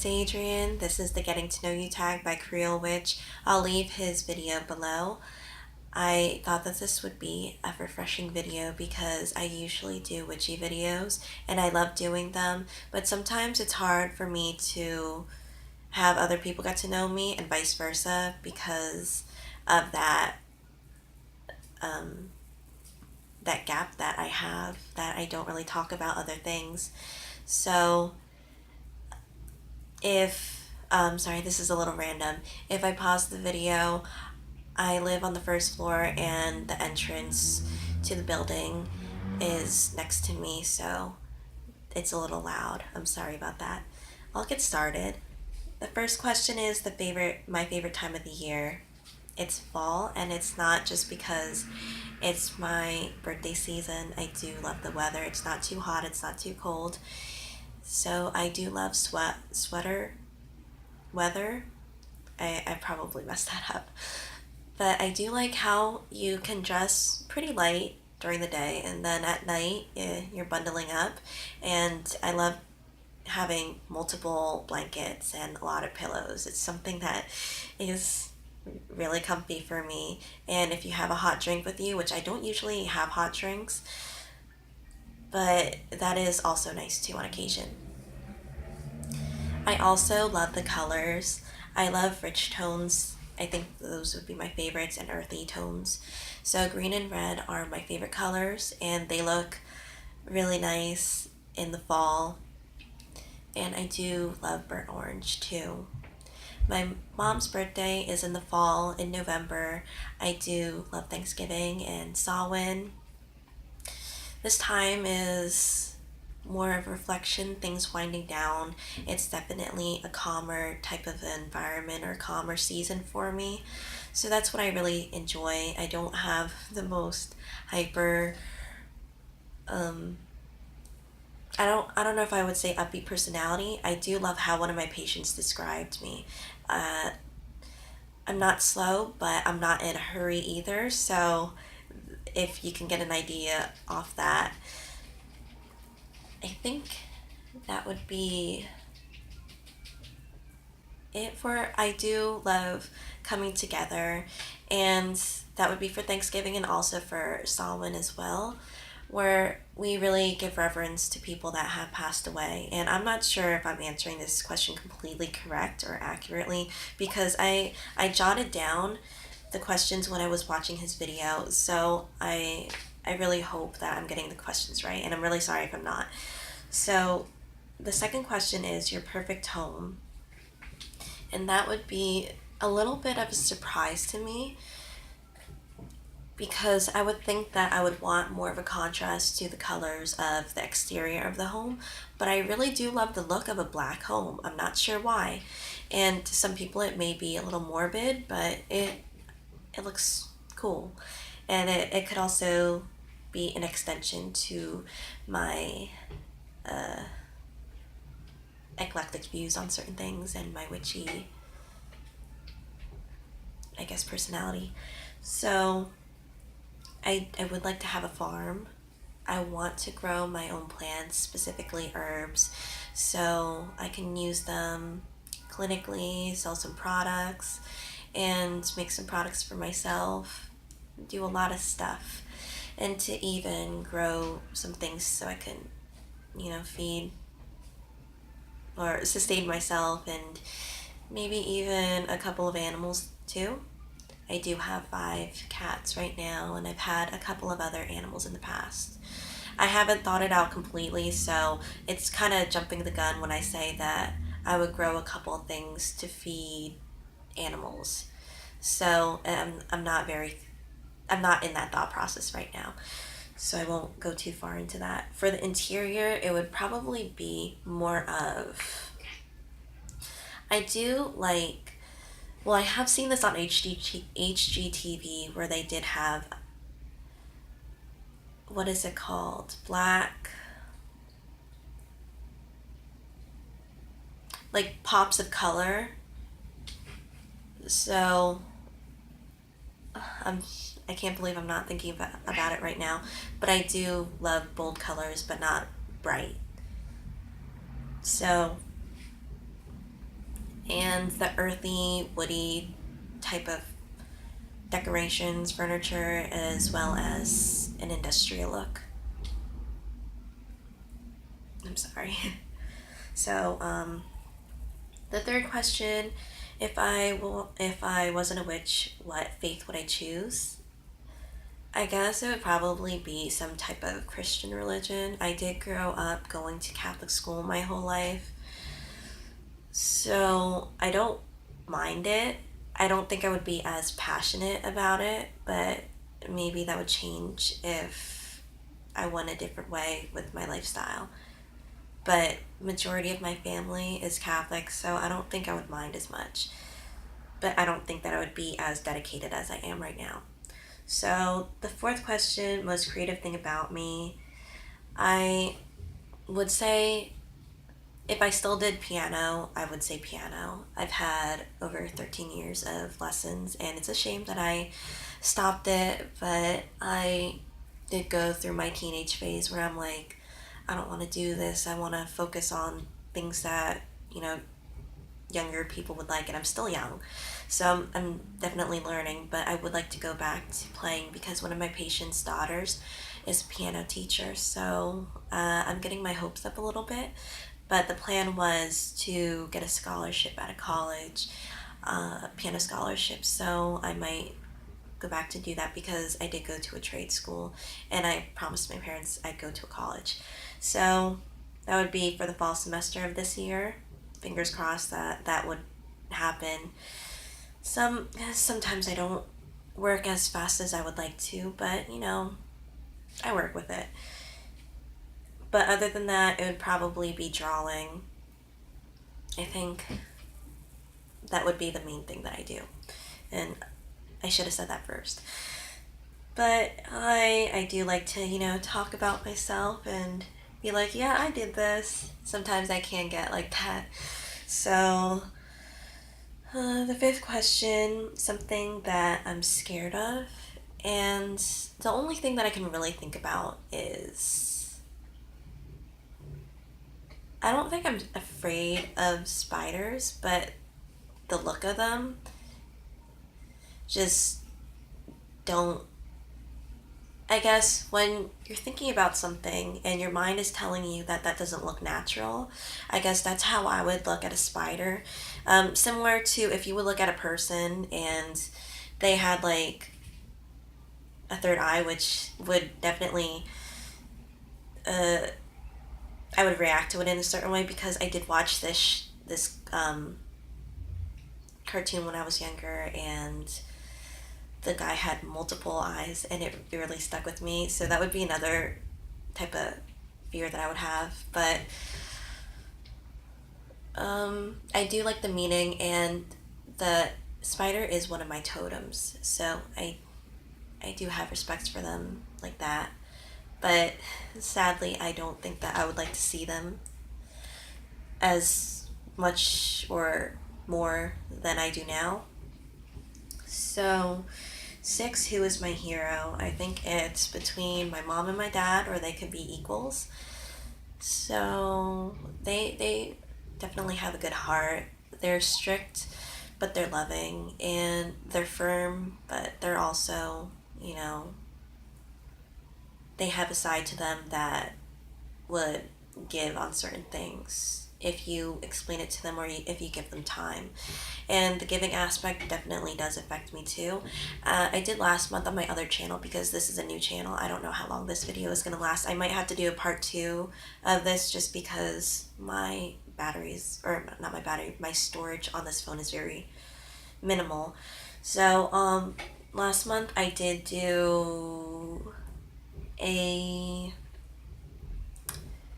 It's Adrienne. This is the Getting to Know You tag by Creole Witch. I'll leave his video below. I thought that this would be a refreshing video because I usually do witchy videos and I love doing them, but sometimes it's hard for me to have other people get to know me and vice versa because of that gap that I have, that I don't really talk about other things. So sorry, this is a little random. If I pause the video, I live on the first floor and the entrance to the building is next to me, so it's a little loud. I'm sorry about that. I'll get started. The first question is my favorite time of the year. It's fall, and it's not just because it's my birthday season. I do love the weather. It's not too hot, it's not too cold. So I do love sweater weather. I probably messed that up. But I do like how you can dress pretty light during the day and then at night you're bundling up. And I love having multiple blankets and a lot of pillows. It's something that is really comfy for me. And if you have a hot drink with you, which I don't usually have hot drinks, but that is also nice too on occasion. I also love the colors. I love rich tones. I think those would be my favorites, and earthy tones. So green and red are my favorite colors, and they look really nice in the fall. And I do love burnt orange too. My mom's birthday is in the fall, in November. I do love Thanksgiving and Samhain. This time is more of reflection, things winding down. It's definitely a calmer type of environment or calmer season for me. So that's what I really enjoy. I don't have the most hyper I don't know if I would say upbeat personality. I do love how one of my patients described me. I'm not slow, but I'm not in a hurry either. So if you can get an idea off that, I think that would be it for I do love coming together, and that would be for Thanksgiving and also for Samhain as well, where we really give reverence to people that have passed away. And I'm not sure if I'm answering this question completely correct or accurately because I jotted down the questions when I was watching his video, so I really hope that I'm getting the questions right, and I'm really sorry if I'm not. So the second question is your perfect home. And that would be a little bit of a surprise to me because I would think that I would want more of a contrast to the colors of the exterior of the home, but I really do love the look of a black home. I'm not sure why. And to some people it may be a little morbid, but it looks cool. And it could also be an extension to my eclectic views on certain things and my witchy, I guess, personality. So I would like to have a farm. I want to grow my own plants, specifically herbs, so I can use them clinically, sell some products, and make some products for myself, do a lot of stuff, and to even grow some things so I can, feed or sustain myself and maybe even a couple of animals too. I do have 5 cats right now, and I've had a couple of other animals in the past. I haven't thought it out completely, so it's kind of jumping the gun when I say that I would grow a couple of things to feed animals. So I'm not in that thought process right now. So I won't go too far into that. For the interior, it would probably be more of, I do like, well, I have seen this on HGTV where they did have, what is it called? Black, like pops of color. So I can't believe I'm not thinking about it right now, but I do love bold colors, but not bright. So and the earthy, woody type of decorations, furniture, as well as an industrial look. I'm sorry. So, the third question, if I wasn't a witch, what faith would I choose? I guess it would probably be some type of Christian religion. I did grow up going to Catholic school my whole life, so I don't mind it. I don't think I would be as passionate about it, but maybe that would change if I went a different way with my lifestyle. But majority of my family is Catholic, so I don't think I would mind as much. But I don't think that I would be as dedicated as I am right now. So the fourth question, most creative thing about me, I would say if I still did piano, I would say piano. I've had over 13 years of lessons, and it's a shame that I stopped it, but I did go through my teenage phase where I'm like, I don't want to do this. I want to focus on things that, younger people would like, and I'm still young. So I'm definitely learning, but I would like to go back to playing because one of my patient's daughters is a piano teacher. So I'm getting my hopes up a little bit. But the plan was to get a scholarship out of college, a piano scholarship. So I might go back to do that because I did go to a trade school and I promised my parents I'd go to a college. So that would be for the fall semester of this year. Fingers crossed that that would happen. Sometimes I don't work as fast as I would like to, but I work with it. But other than that, it would probably be drawing. I think that would be the main thing that I do. And I should have said that first. But I do like to, talk about myself and be like, yeah, I did this. Sometimes I can get like that. So, the fifth question, something that I'm scared of. And the only thing that I can really think about is I don't think I'm afraid of spiders, but the look of them just don't. I guess when you're thinking about something and your mind is telling you that that doesn't look natural, I guess that's how I would look at a spider. Similar to if you would look at a person and they had like a third eye, which would definitely, I would react to it in a certain way because I did watch this cartoon when I was younger, and the guy had multiple eyes, and it really stuck with me. So that would be another type of fear that I would have. But I do like the meaning, and the spider is one of my totems. So I do have respect for them like that. But sadly, I don't think that I would like to see them as much or more than I do now. So, 6, who is my hero? I think it's between my mom and my dad, or they could be equals. So, they definitely have a good heart. They're strict, but they're loving, and they're firm, but they're also, they have a side to them that would give on certain things if you explain it to them or if you give them time. And the giving aspect definitely does affect me too. I did last month on my other channel because this is a new channel. I don't know how long this video is going to last. I might have to do a part 2 of this just because my batteries, or not my battery, my storage on this phone is very minimal. So last month I did do a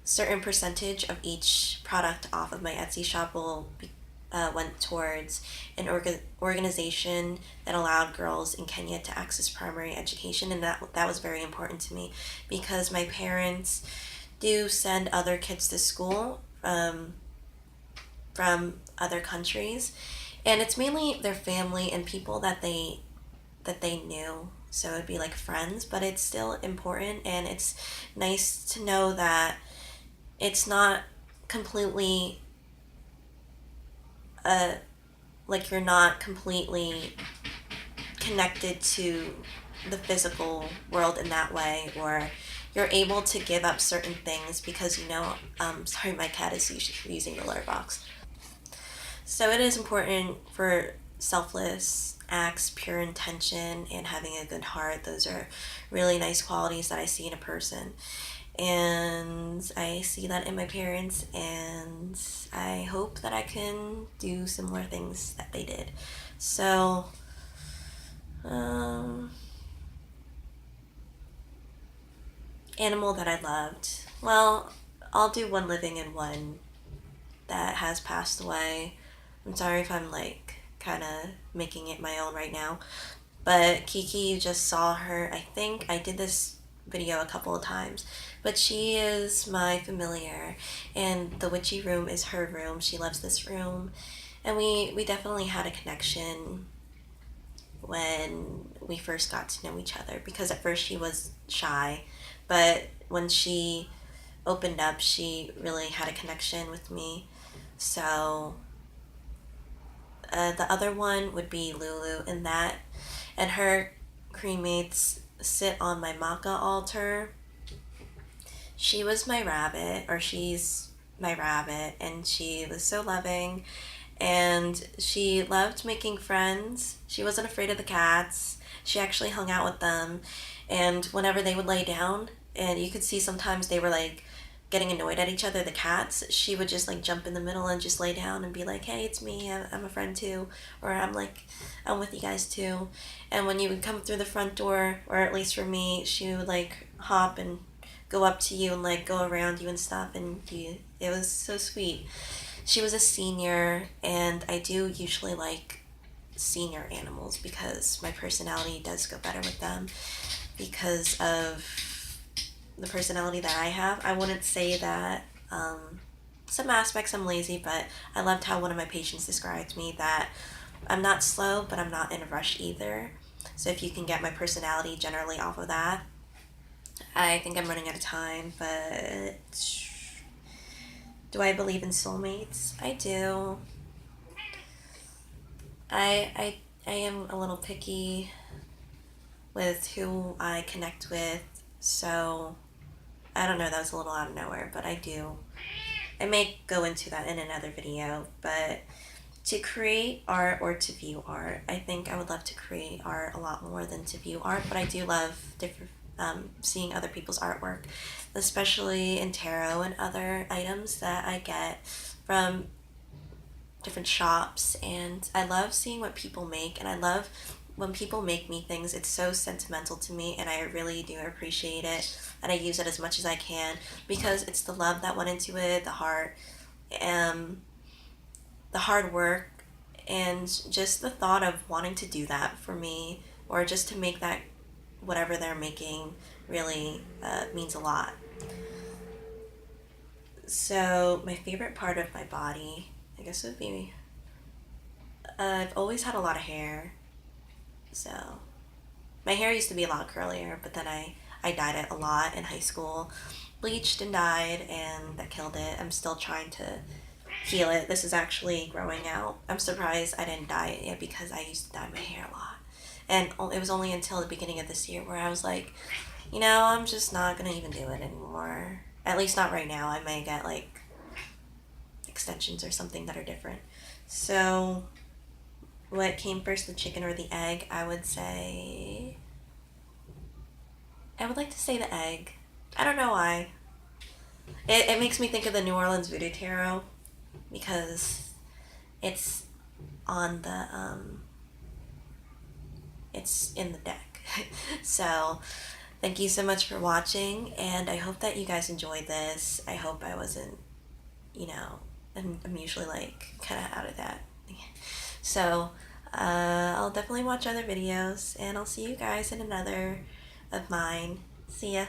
certain percentage of each product off of my Etsy shop went towards an organization that allowed girls in Kenya to access primary education, and that was very important to me because my parents do send other kids to school from other countries, and it's mainly their family and people that they knew. So it'd be like friends, but it's still important, and it's nice to know that it's not completely like you're not completely connected to the physical world in that way, or you're able to give up certain things because sorry, my cat is using the litter box. So it is important for selfless acts, pure intention, and having a good heart. Those are really nice qualities that I see in a person. And I see that in my parents, and I hope that I can do similar things that they did. So, animal that I loved. Well, I'll do one living and one that has passed away. I'm sorry if I'm like kind of making it my own right now. But Kiki, you just saw her. I think I did this video a couple of times. But she is my familiar, and the witchy room is her room. She loves this room. And we definitely had a connection when we first got to know each other, because at first she was shy, but when she opened up, she really had a connection with me. So the other one would be Lulu, and her cremates sit on my Maka altar. She was my rabbit, or she's my rabbit, and she was so loving, and she loved making friends. She wasn't afraid of the cats. She actually hung out with them, and whenever they would lay down, and you could see sometimes they were like getting annoyed at each other, the cats, she would just like jump in the middle and just lay down and be like, hey, it's me, I'm a friend too, or I'm with you guys too. And when you would come through the front door, or at least for me, she would like hop and go up to you and like go around you and stuff, and it was so sweet. She was a senior, and I do usually like senior animals because my personality does go better with them because of the personality that I have. I wouldn't say that some aspects I'm lazy, but I loved how one of my patients described me that I'm not slow, but I'm not in a rush either. So if you can get my personality generally off of that. I think I'm running out of time, but do I believe in soulmates? I do. I am a little picky with who I connect with, so I don't know, that was a little out of nowhere, but I do. I may go into that in another video, but to create art or to view art, I think I would love to create art a lot more than to view art, but I do love seeing other people's artwork, especially in tarot and other items that I get from different shops. And I love seeing what people make, and I love when people make me things. It's so sentimental to me, and I really do appreciate it, and I use it as much as I can because it's the love that went into it, the heart, the hard work, and just the thought of wanting to do that for me, or just to make that whatever they're making really means a lot. So my favorite part of my body, I guess, would be I've always had a lot of hair. So my hair used to be a lot curlier, but then I dyed it a lot in high school, bleached and dyed, and that killed it. I'm still trying to heal it. This is actually growing out. I'm surprised I didn't dye it yet because I used to dye my hair a lot. And it was only until the beginning of this year where I was like, I'm just not going to even do it anymore. At least not right now. I may get like extensions or something that are different. So what came first, the chicken or the egg? I would like to say the egg. I don't know why. It makes me think of the New Orleans Voodoo Tarot because it's on the it's in the deck. So thank you so much for watching, and I hope that you guys enjoyed this. I hope I wasn't, I'm usually like kind of out of that. So I'll definitely watch other videos, and I'll see you guys in another of mine. See ya.